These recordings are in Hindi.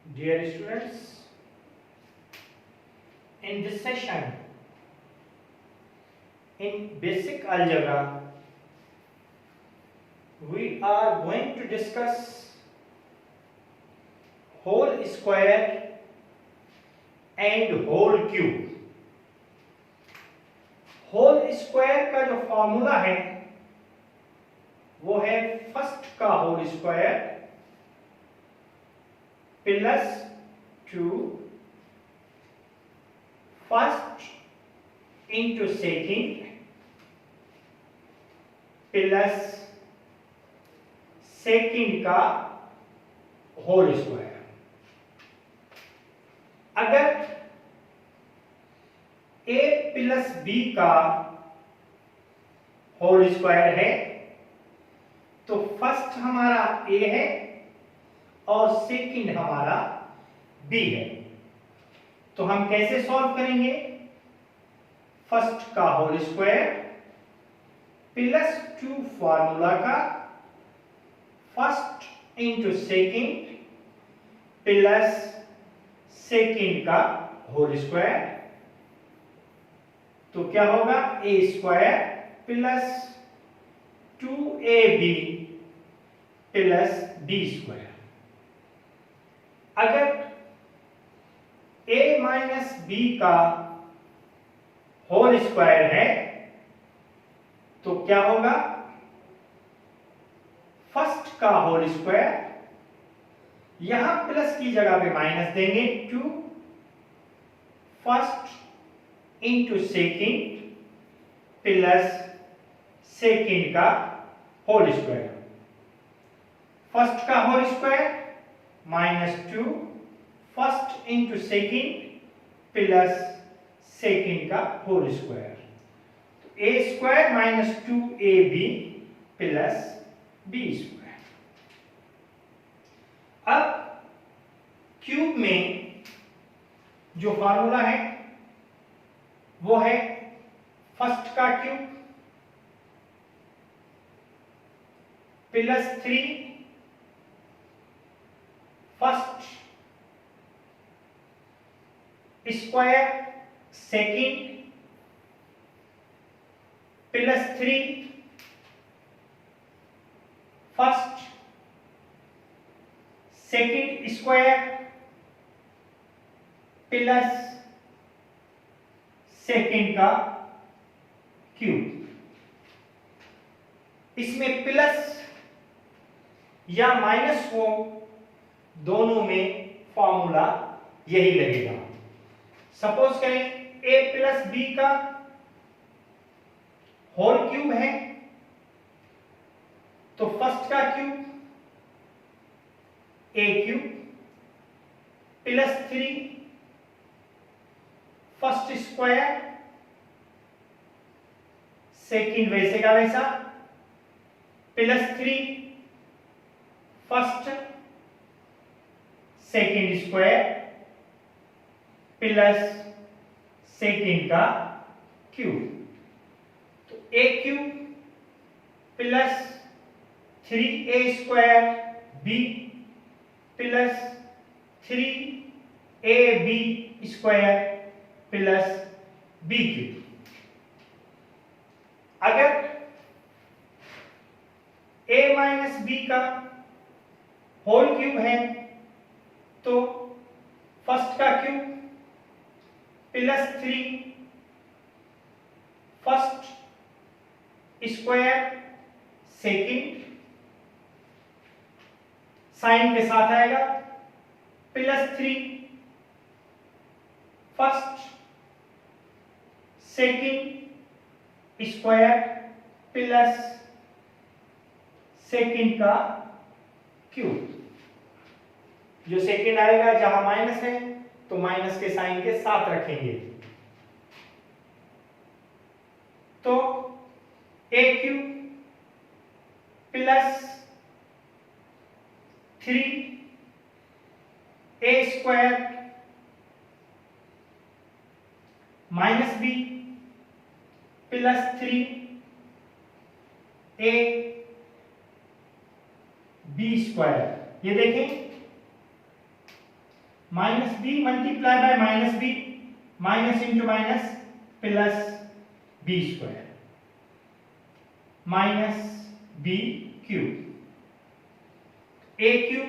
Dear students, in this session, in basic algebra, we are going to discuss whole square and whole cube. Whole square का जो फॉर्मूला है वो है फर्स्ट का whole square plus 2 first into second plus second का होल स्क्वायर। अगर a प्लस बी का होल स्क्वायर है तो फर्स्ट हमारा a है और सेकंड हमारा b है। तो हम कैसे सॉल्व करेंगे? फर्स्ट का होल स्क्वायर प्लस 2 फॉर्मूला का first into second plus second का होल स्क्वायर। तो क्या होगा? A square plus 2ab plus B square. अगर a माइनस बी का होल स्क्वायर है तो क्या होगा? फर्स्ट का होल स्क्वायर, यहां प्लस की जगह पे माइनस देंगे 2 first into second plus second का होल स्क्वायर। फर्स्ट का whole square minus 2 first into second plus second का होल स्क्वायर। तो A square minus 2ab plus B square. अब क्यूब में जो फॉर्मूला है वो है फर्स्ट का cube plus 3 first square second plus 3 first second square plus second का क्यूब। इसमें प्लस या माइनस हो, दोनों में फॉर्मूला यही लगेगा। सपोज करें a प्लस बी का होल क्यूब है तो फर्स्ट का cube a cube plus 3 first square second वैसे का वैसा plus 3 first second square plus second का क्यूब। तो a cube plus 3a square b plus 3ab square plus B cube. अगर a माइनस बी का होल क्यूब है तो फर्स्ट का cube plus 3 first square second sign के साथ आएगा plus 3 first second square plus second का क्यूब। जो सेकेंड आएगा जहां माइनस है तो माइनस के साइन के साथ रखेंगे। तो a cube plus 3a square minus B plus 3a B square. ये देखें minus B multiply by minus B, minus into minus plus B square minus B cube, A cube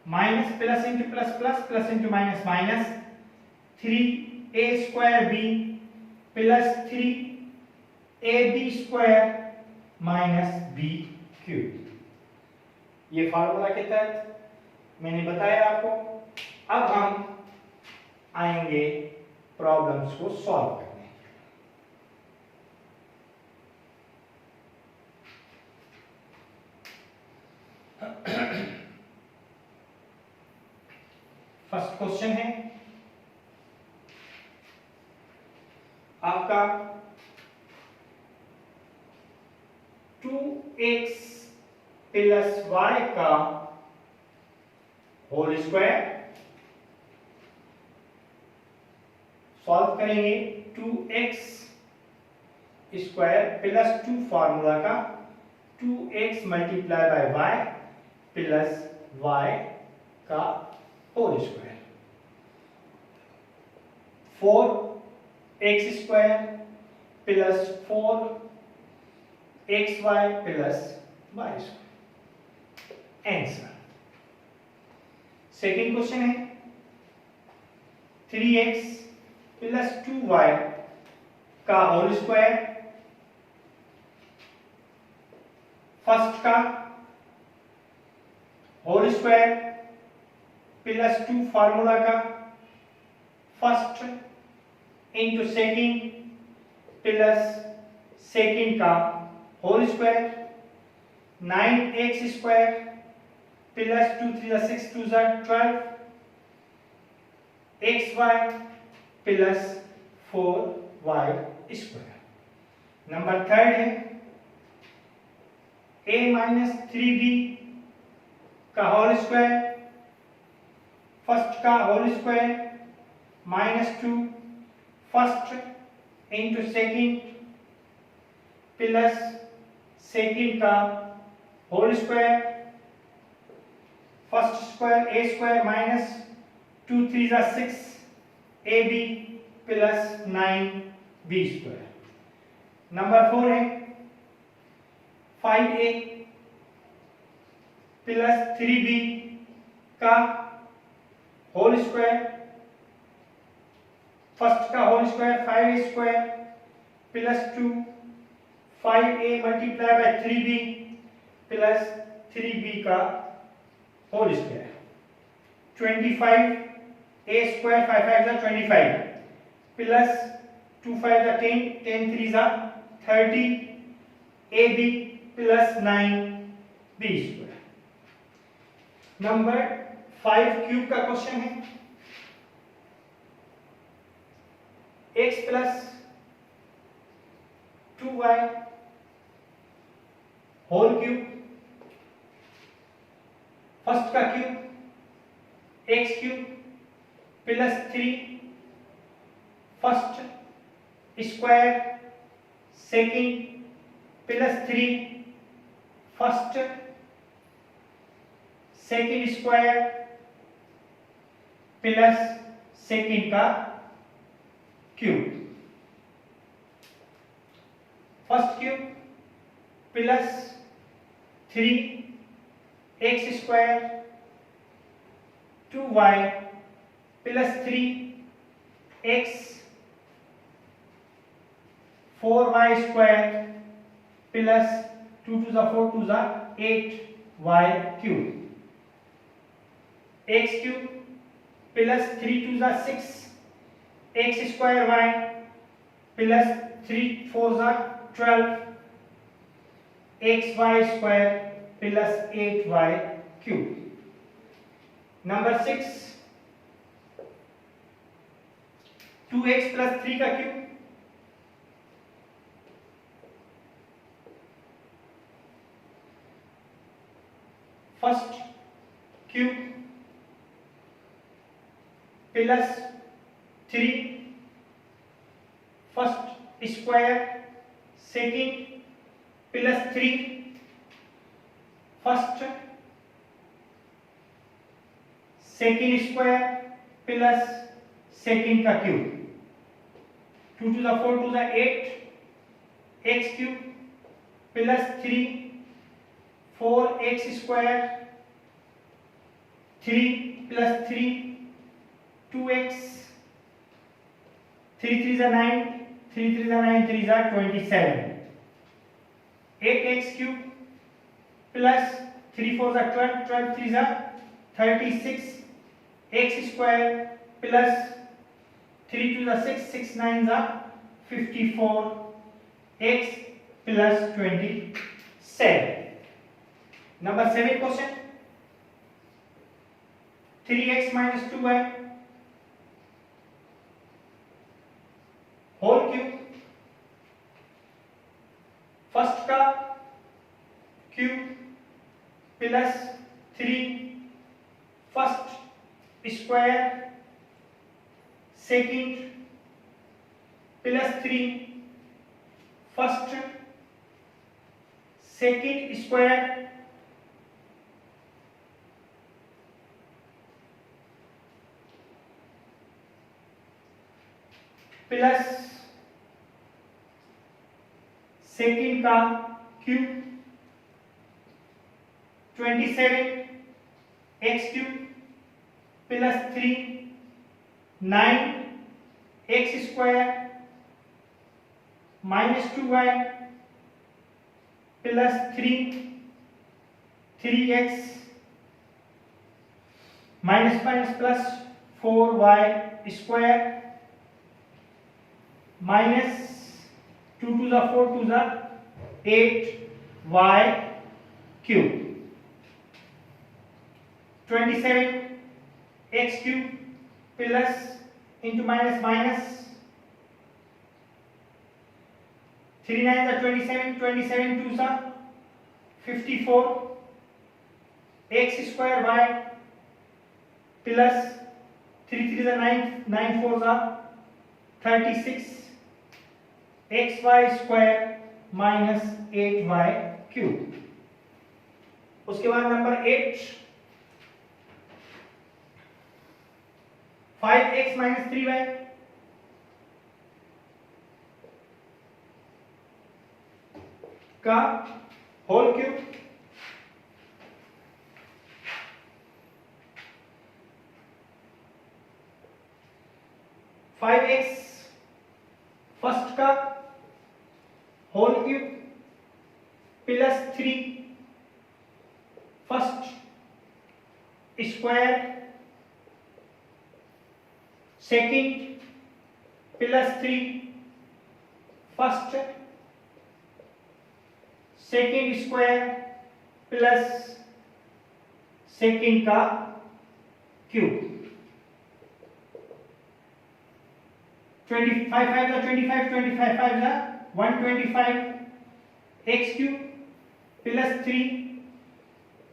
minus plus into plus plus, plus into minus minus, 3a square B plus 3ab square minus B cube. ये फार्मूला के तहत मैंने बताया आपको। अब हम आएंगे प्रॉब्लम्स को सॉल्व करने। फर्स्ट क्वेश्चन है आपका 2x प्लस y का होल स्क्वायर। सॉल्व करेंगे 2x स्क्वायर प्लस 2 फार्मूला का 2x multiply by y plus y का whole square, 4x square plus 4xy plus y square. Answer. Second question है 3x प्लस 2y का होल स्क्वायर। फर्स्ट का होल स्क्वायर प्लस 2 फार्मूला का first into second plus second का whole square, 9x square plus 2 3 6 2 12 xy plus 4y square. Number third है a माइनस 3b का होल स्क्वायर। फर्स्ट का whole square minus 2 first into second plus second का whole square, first square a square minus 2 3 6 ab plus 9b square. Number 4 है 5a प्लस 3b का होल स्क्वायर। फर्स्ट का whole square 5a square plus 2 5a multiply by 3b plus 3b का होल स्क्वायर, 25a स्क्वायर 5 5 जा 25 प्लस 2 5 जा 10 10 3 जा 30 ab plus 9b square. Number 5 cube का क्वेश्चन है x plus 2y whole cube. First का cube x cube plus 3 first square second plus 3 first second square plus second का cube. First cube plus 3x square 2y plus 3x 4y square plus 2 2 4 2 8y cube. x cube plus 3 2 6 x square y plus 3 4 12 xy square plus 8y cube. Number 6 2x plus 3 का cube first cube plus 3 first square second plus 3 first second square plus second का cube, 2 to the 4 to the 8 x cube plus 3 4x square, 3 plus 3 2x, 3 3 is 9, 3 3 is 9, 3 is 27, 8x cube plus 3 4 is 12, 12 3 is 36, x square plus 3 2 is 6, 6 9 is 54, x plus 27. Number 7 question, 3x minus 2y whole cube, first का cube plus 3 first square, second plus 3 first second square plus second का cube, 27 X cube plus 3 9 X square minus 2y plus 3x minus minus plus 4y square minus 2 to the 4 to the 8y cube, 27 x cube plus into minus minus 3 9 the 27, 27 2 the 54 x square y plus 3 3 the 9, 9 4 the 36 xy square minus 8y cube. उसके बाद नंबर 8, 5x माइनस 3y का होल क्यूब, 5x फर्स्ट का whole cube plus 3 first square, second plus 3 first second square plus second का cube, 25 5 the 25, 25 5 the 125 x cube plus 3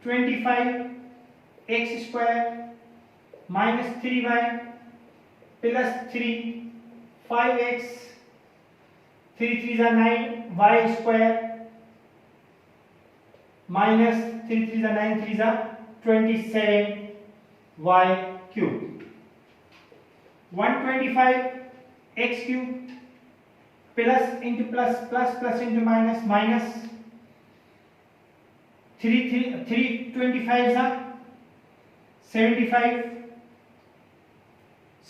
25 x square minus 3y plus 3 5x 3 3 is 9 y square minus 3 3 is 9 3 is 27 y cube, 125 x cube plus into plus plus plus into minus minus 325 is 75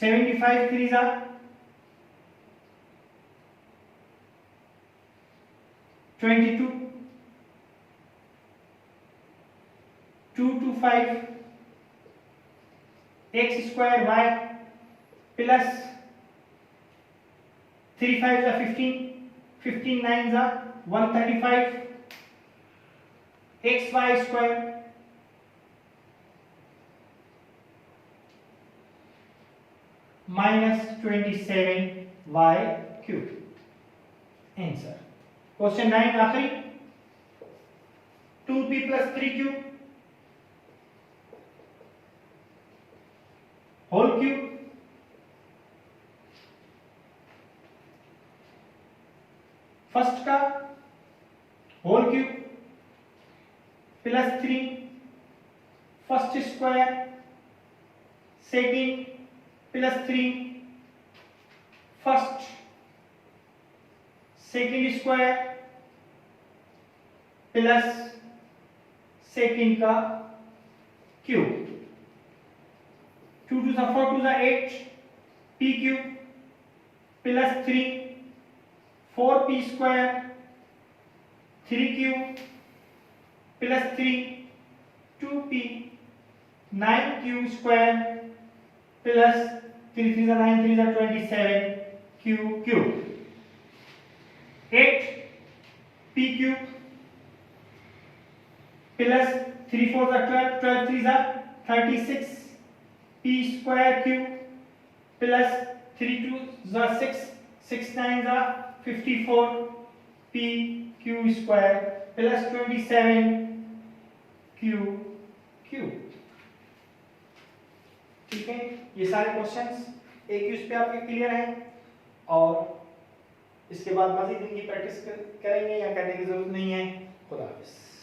75 3 is 22 225 x square y plus 3 5 is 15, 15 9 is 135 xy square minus 27y cube. Answer. Question 9 आखिरी, 2p plus 3q whole cube first का whole cube plus 3 first square second plus 3 first second square plus second का cube 2 2 4 2 8 p cube plus 3 4p square 3 cube plus 3 2p 9q square plus 3 3 9 3 27 q cube 8 p cube plus 3 4 12 12 3 36 p square cube plus 3 2 6 6 9 54 p q square plus 27 q cube. ठीक है, ये सारे क्वेश्चंस एक क्यूज पे आपके क्लियर हैं और इसके बाद मजीद इनकी प्रैक्टिस करेंगे या करने की जरूरत नहीं है। खुदा हाफिज़।